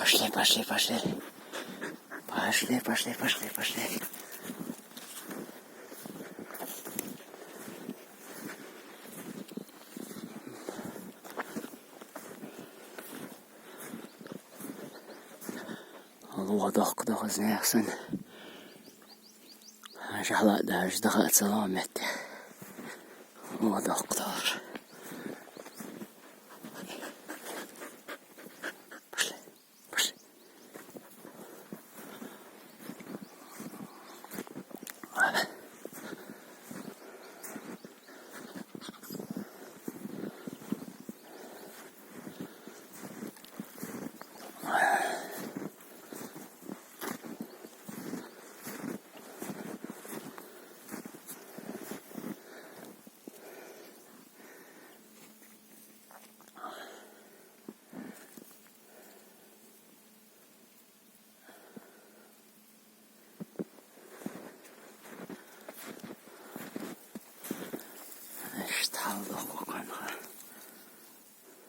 Пошли, пошли, пошли. Пошли, пошли, пошли, пошли. الوضع قد غزني أحسن. شحلات داش دخلت سلامت. الوضع قدر.